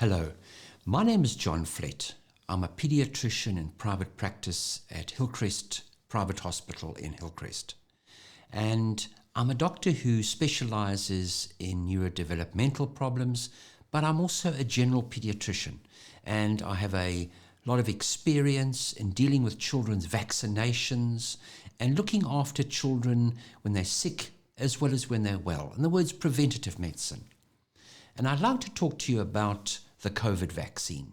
Hello, my name is John Flett. I'm a pediatrician in private practice at Hillcrest Private Hospital in Hillcrest. And I'm a doctor who specializes in neurodevelopmental problems, but I'm also a general pediatrician. And I have a lot of experience in dealing with children's vaccinations and looking after children when they're sick as well as when they're well. In other words, preventative medicine. And I'd like to talk to you about the COVID vaccine.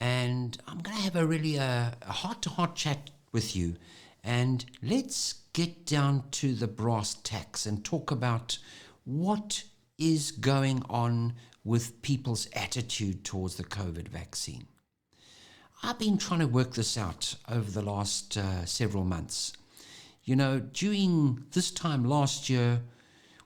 And I'm going to have a really heart-to-heart chat with you. And let's get down to the brass tacks and talk about what is going on with people's attitude towards the COVID vaccine. I've been trying to work this out over the last several months. You know, during this time last year,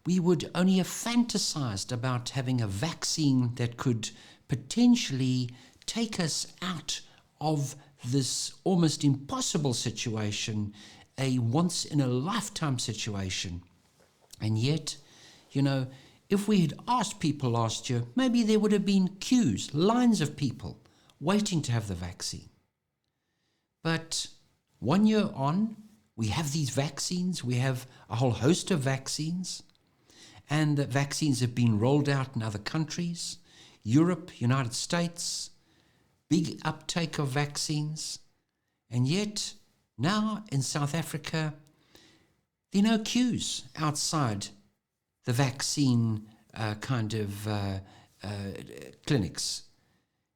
we would only have fantasized about having a vaccine that could potentially take us out of this almost impossible situation, a once-in-a-lifetime situation. And yet, you know, if we had asked people last year, maybe there would have been queues, lines of people waiting to have the vaccine. But 1 year on, we have these vaccines, we have a whole host of vaccines, and the vaccines have been rolled out in other countries, Europe, United States, big uptake of vaccines. And yet, now in South Africa, there are no queues outside the vaccine clinics.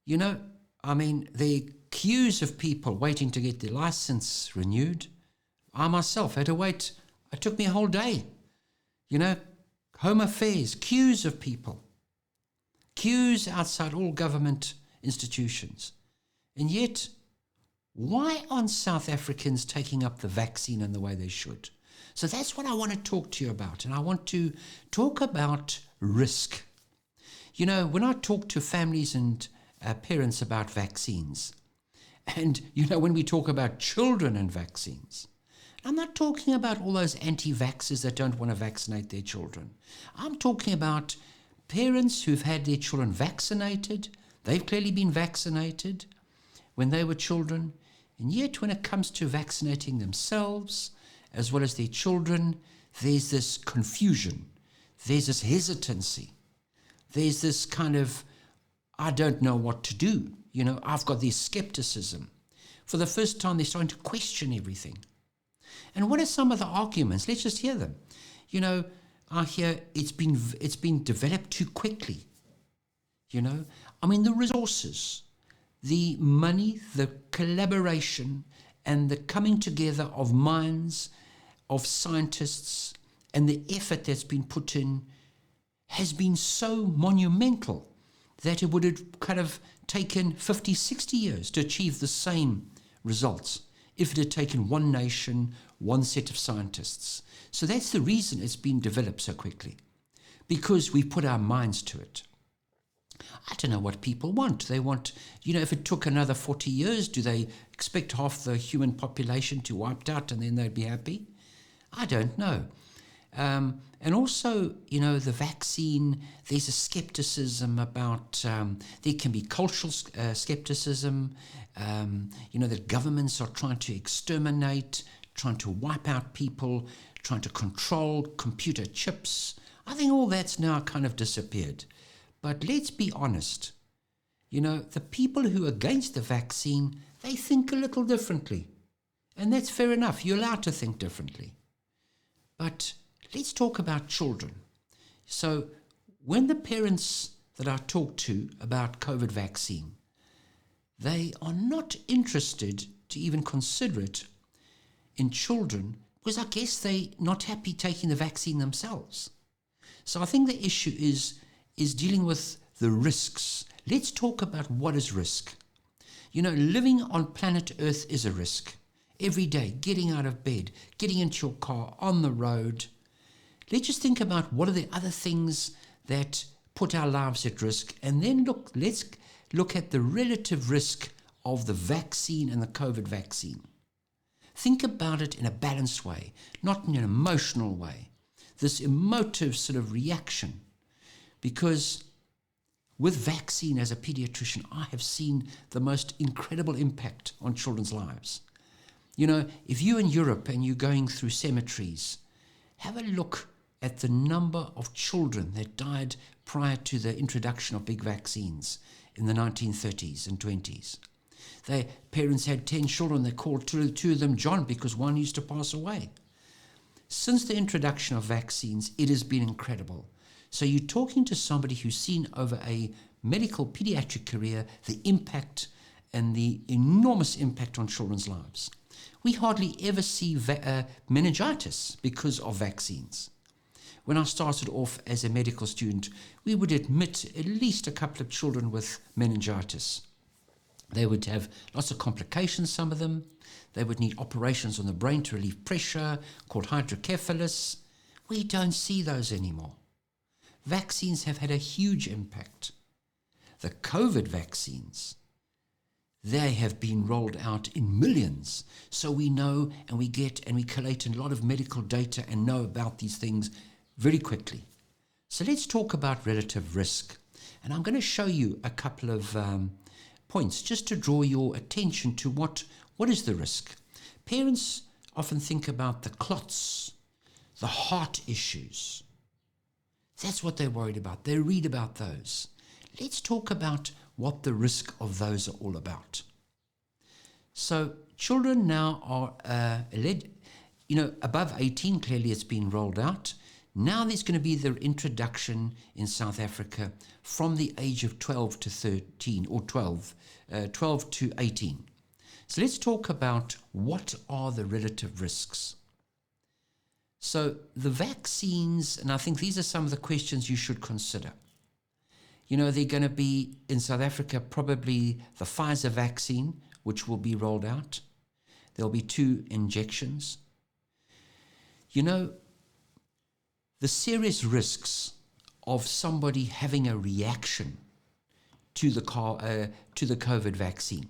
You know, I mean, there are queues of people waiting to get their license renewed. I myself had to wait. It took me a whole day. You know, Home Affairs, queues of people. Queues outside all government institutions. And yet, why aren't South Africans taking up the vaccine in the way they should? So that's what I want to talk to you about. And I want to talk about risk. You know, when I talk to families and parents about vaccines, and, you know, when we talk about children and vaccines, I'm not talking about all those anti-vaxxers that don't want to vaccinate their children. I'm talking about parents who've had their children vaccinated. They've clearly been vaccinated when they were children. And yet when it comes to vaccinating themselves as well as their children, there's this confusion. There's this hesitancy. There's this kind of, I don't know what to do. You know, I've got this skepticism. For the first time, they're starting to question everything. And what are some of the arguments? Let's just hear them. You know, I hear it's been developed too quickly. You know, I mean, the resources, the money, the collaboration, and the coming together of minds, of scientists, and the effort that's been put in has been so monumental that it would have kind of taken 50, 60 years to achieve the same results if it had taken one nation, one set of scientists. So that's the reason it's been developed so quickly, because we put our minds to it. I don't know what people want. They want, you know, if it took another 40 years, do they expect half the human population to wiped out and then they'd be happy? I don't know. And also, you know, the vaccine, there's a skepticism about, there can be cultural skepticism, you know, that governments are trying to exterminate, trying to wipe out people, trying to control computer chips. I think all that's now kind of disappeared. But let's be honest, you know, the people who are against the vaccine, they think a little differently. And that's fair enough. You're allowed to think differently. But let's talk about children. So when the parents that I talk to about COVID vaccine, they are not interested to even consider it in children because I guess they're not happy taking the vaccine themselves. So I think the issue is dealing with the risks. Let's talk about what is risk. You know, living on planet Earth is a risk. Every day, getting out of bed, getting into your car, on the road. Let's just think about what are the other things that put our lives at risk, and then let's look at the relative risk of the vaccine and the COVID vaccine. Think about it in a balanced way, not in an emotional way. This emotive sort of reaction. Because With vaccine, as a pediatrician, I have seen the most incredible impact on children's lives. You know, if you're in Europe and you're going through cemeteries, have a look at the number of children that died prior to the introduction of big vaccines in the 1930s and 20s. Their parents had 10 children. They called two of them John because one used to pass away. Since the introduction of vaccines, it has been incredible. So you're talking to somebody who's seen over a medical pediatric career the impact and the enormous impact on children's lives. We hardly ever see meningitis because of vaccines. When I started off as a medical student, we would admit at least a couple of children with meningitis. They would have lots of complications, some of them. They would need operations on the brain to relieve pressure, called hydrocephalus. We don't see those anymore. Vaccines have had a huge impact. The COVID vaccines, they have been rolled out in millions. So we know and we get and we collate a lot of medical data and know about these things very quickly. So let's talk about relative risk. And I'm going to show you a couple of points just to draw your attention to what is the risk. Parents often think about the clots, the heart issues. That's what they're worried about. They read about those. Let's talk about what the risk of those are all about. So children now are above 18, clearly it's been rolled out. Now there's going to be the introduction in South Africa from the age of 12 to 13 or 12 to 18. So let's talk about what are the relative risks. So the vaccines, and I think these are some of the questions you should consider. You know, they're going to be in South Africa probably the Pfizer vaccine, which will be rolled out. There'll be 2 injections. You know, the serious risks of somebody having a reaction to the COVID vaccine.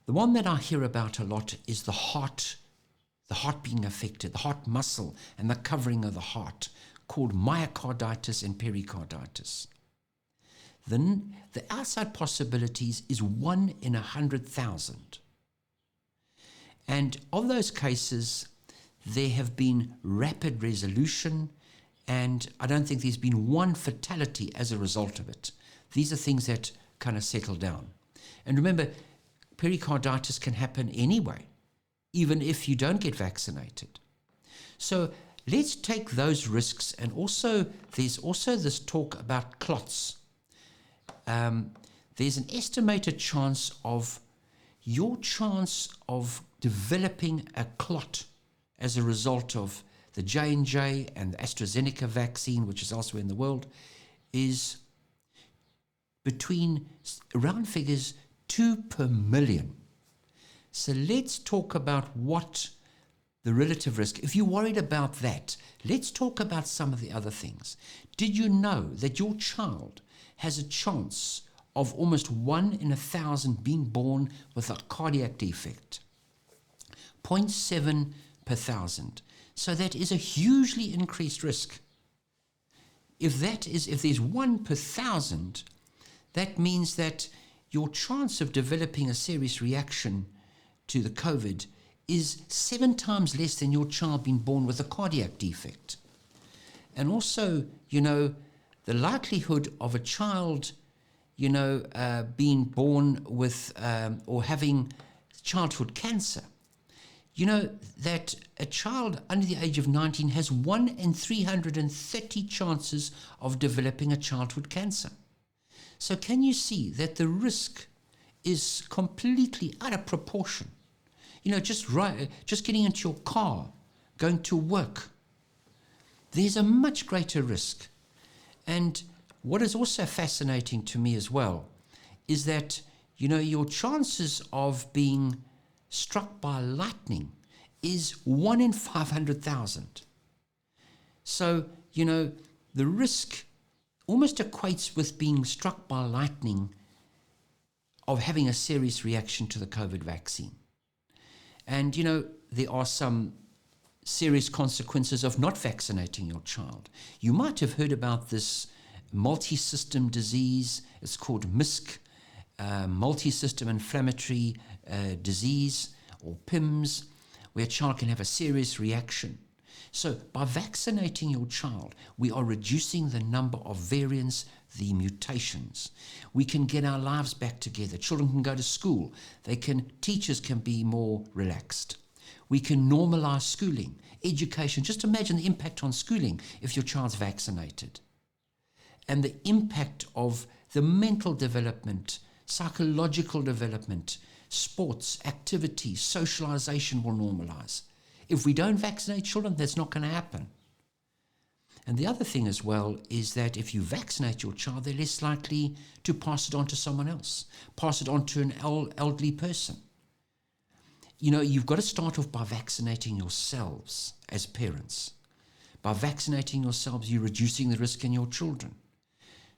The one that I hear about a lot is the heart being affected, the heart muscle and the covering of the heart, called myocarditis and pericarditis. Then the outside possibilities is 1 in 100,000. And of those cases, there have been rapid resolution, and I don't think there's been one fatality as a result of it. These are things that kind of settle down. And remember, pericarditis can happen anyway, even if you don't get vaccinated. So let's take those risks, and also there's also this talk about clots. There's an estimated chance of developing a clot as a result of the J&J and the AstraZeneca vaccine, which is elsewhere in the world, is between round figures 2 per million. So let's talk about what the relative risk. If you're worried about that, let's talk about some of the other things. Did you know that your child has a chance of almost 1 in 1,000 being born with a cardiac defect? 0.7 per 1,000. So that is a hugely increased risk. If there's 1 per 1,000, that means that your chance of developing a serious reaction to the COVID is 7 times less than your child being born with a cardiac defect. And also, you know, the likelihood of a child, you know, being born with or having childhood cancer. You know that a child under the age of 19 has 1 in 330 chances of developing a childhood cancer. So can you see that the risk is completely out of proportion? You know, just getting into your car, going to work, there's a much greater risk. And what is also fascinating to me as well is that, you know, your chances of being struck by lightning is 1 in 500,000. So, you know, the risk almost equates with being struck by lightning of having a serious reaction to the COVID vaccine. And, you know, there are some serious consequences of not vaccinating your child. You might have heard about this multisystem disease. It's called MISC, multisystem inflammatory disease, or PIMS, where a child can have a serious reaction. So by vaccinating your child, we are reducing the number of variants, the mutations. We can get our lives back together. Children can go to school. Teachers can be more relaxed. We can normalize schooling, education. Just imagine the impact on schooling if your child's vaccinated. And the impact of the mental development, psychological development, sports, activities, socialization will normalize. If we don't vaccinate children, that's not going to happen. And the other thing as well is that if you vaccinate your child, they're less likely to pass it on to someone else, pass it on to an elderly person. You've got to start off by vaccinating yourselves as parents. By vaccinating yourselves, you're reducing the risk in your children.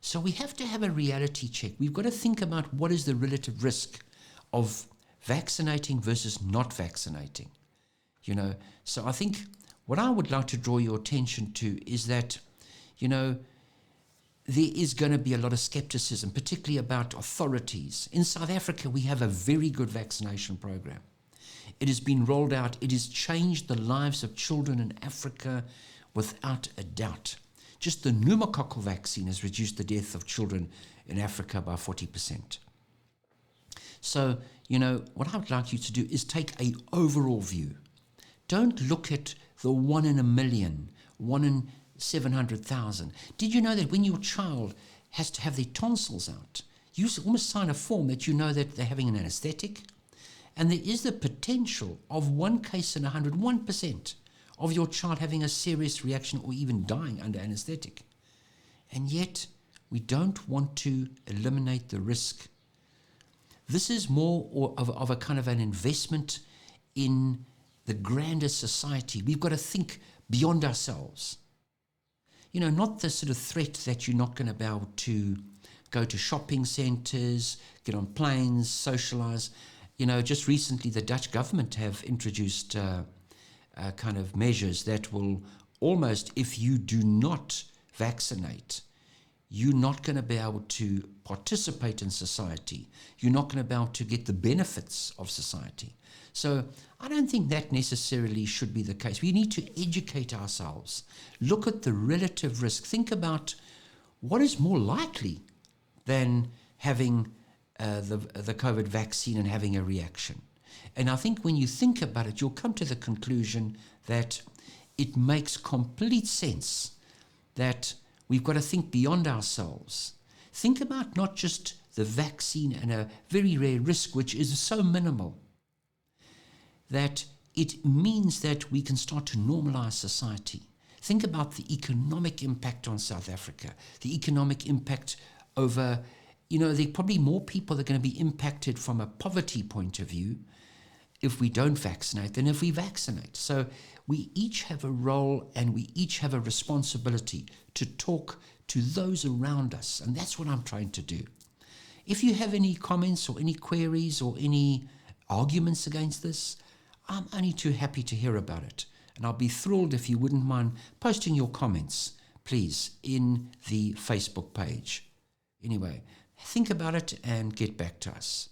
So we have to have a reality check. We've got to think about what is the relative risk of vaccinating versus not vaccinating. So I think what I would like to draw your attention to is that, there is going to be a lot of skepticism, particularly about authorities. In South Africa, we have a very good vaccination program. It has been rolled out. It has changed the lives of children in Africa without a doubt. Just the pneumococcal vaccine has reduced the death of children in Africa by 40%. So, what I would like you to do is take an overall view. Don't look at the 1 in a million, 1 in 700,000. Did you know that when your child has to have their tonsils out, you almost sign a form that you know that they're having an anesthetic? And there is the potential of 1 case in 100, 1% of your child having a serious reaction or even dying under anesthetic. And yet, we don't want to eliminate the risk. This is more of a kind of an investment in the grander society. We've got to think beyond ourselves. Not the sort of threat that you're not going to be able to go to shopping centres, get on planes, socialise. Just recently the Dutch government have introduced kind of measures that will almost, if you do not vaccinate, you're not going to be able to participate in society. You're not going to be able to get the benefits of society. So I don't think that necessarily should be the case. We need to educate ourselves. Look at the relative risk. Think about what is more likely than having the COVID vaccine and having a reaction. And I think when you think about it, you'll come to the conclusion that it makes complete sense that we've got to think beyond ourselves. Think about not just the vaccine and a very rare risk, which is so minimal, that it means that we can start to normalize society. Think about the economic impact on South Africa, the economic impact over, there are probably more people that are going to be impacted from a poverty point of view if we don't vaccinate than if we vaccinate. So we each have a role and we each have a responsibility to talk to those around us. And that's what I'm trying to do. If you have any comments or any queries or any arguments against this, I'm only too happy to hear about it. And I'll be thrilled if you wouldn't mind posting your comments, please, in the Facebook page. Anyway, think about it and get back to us.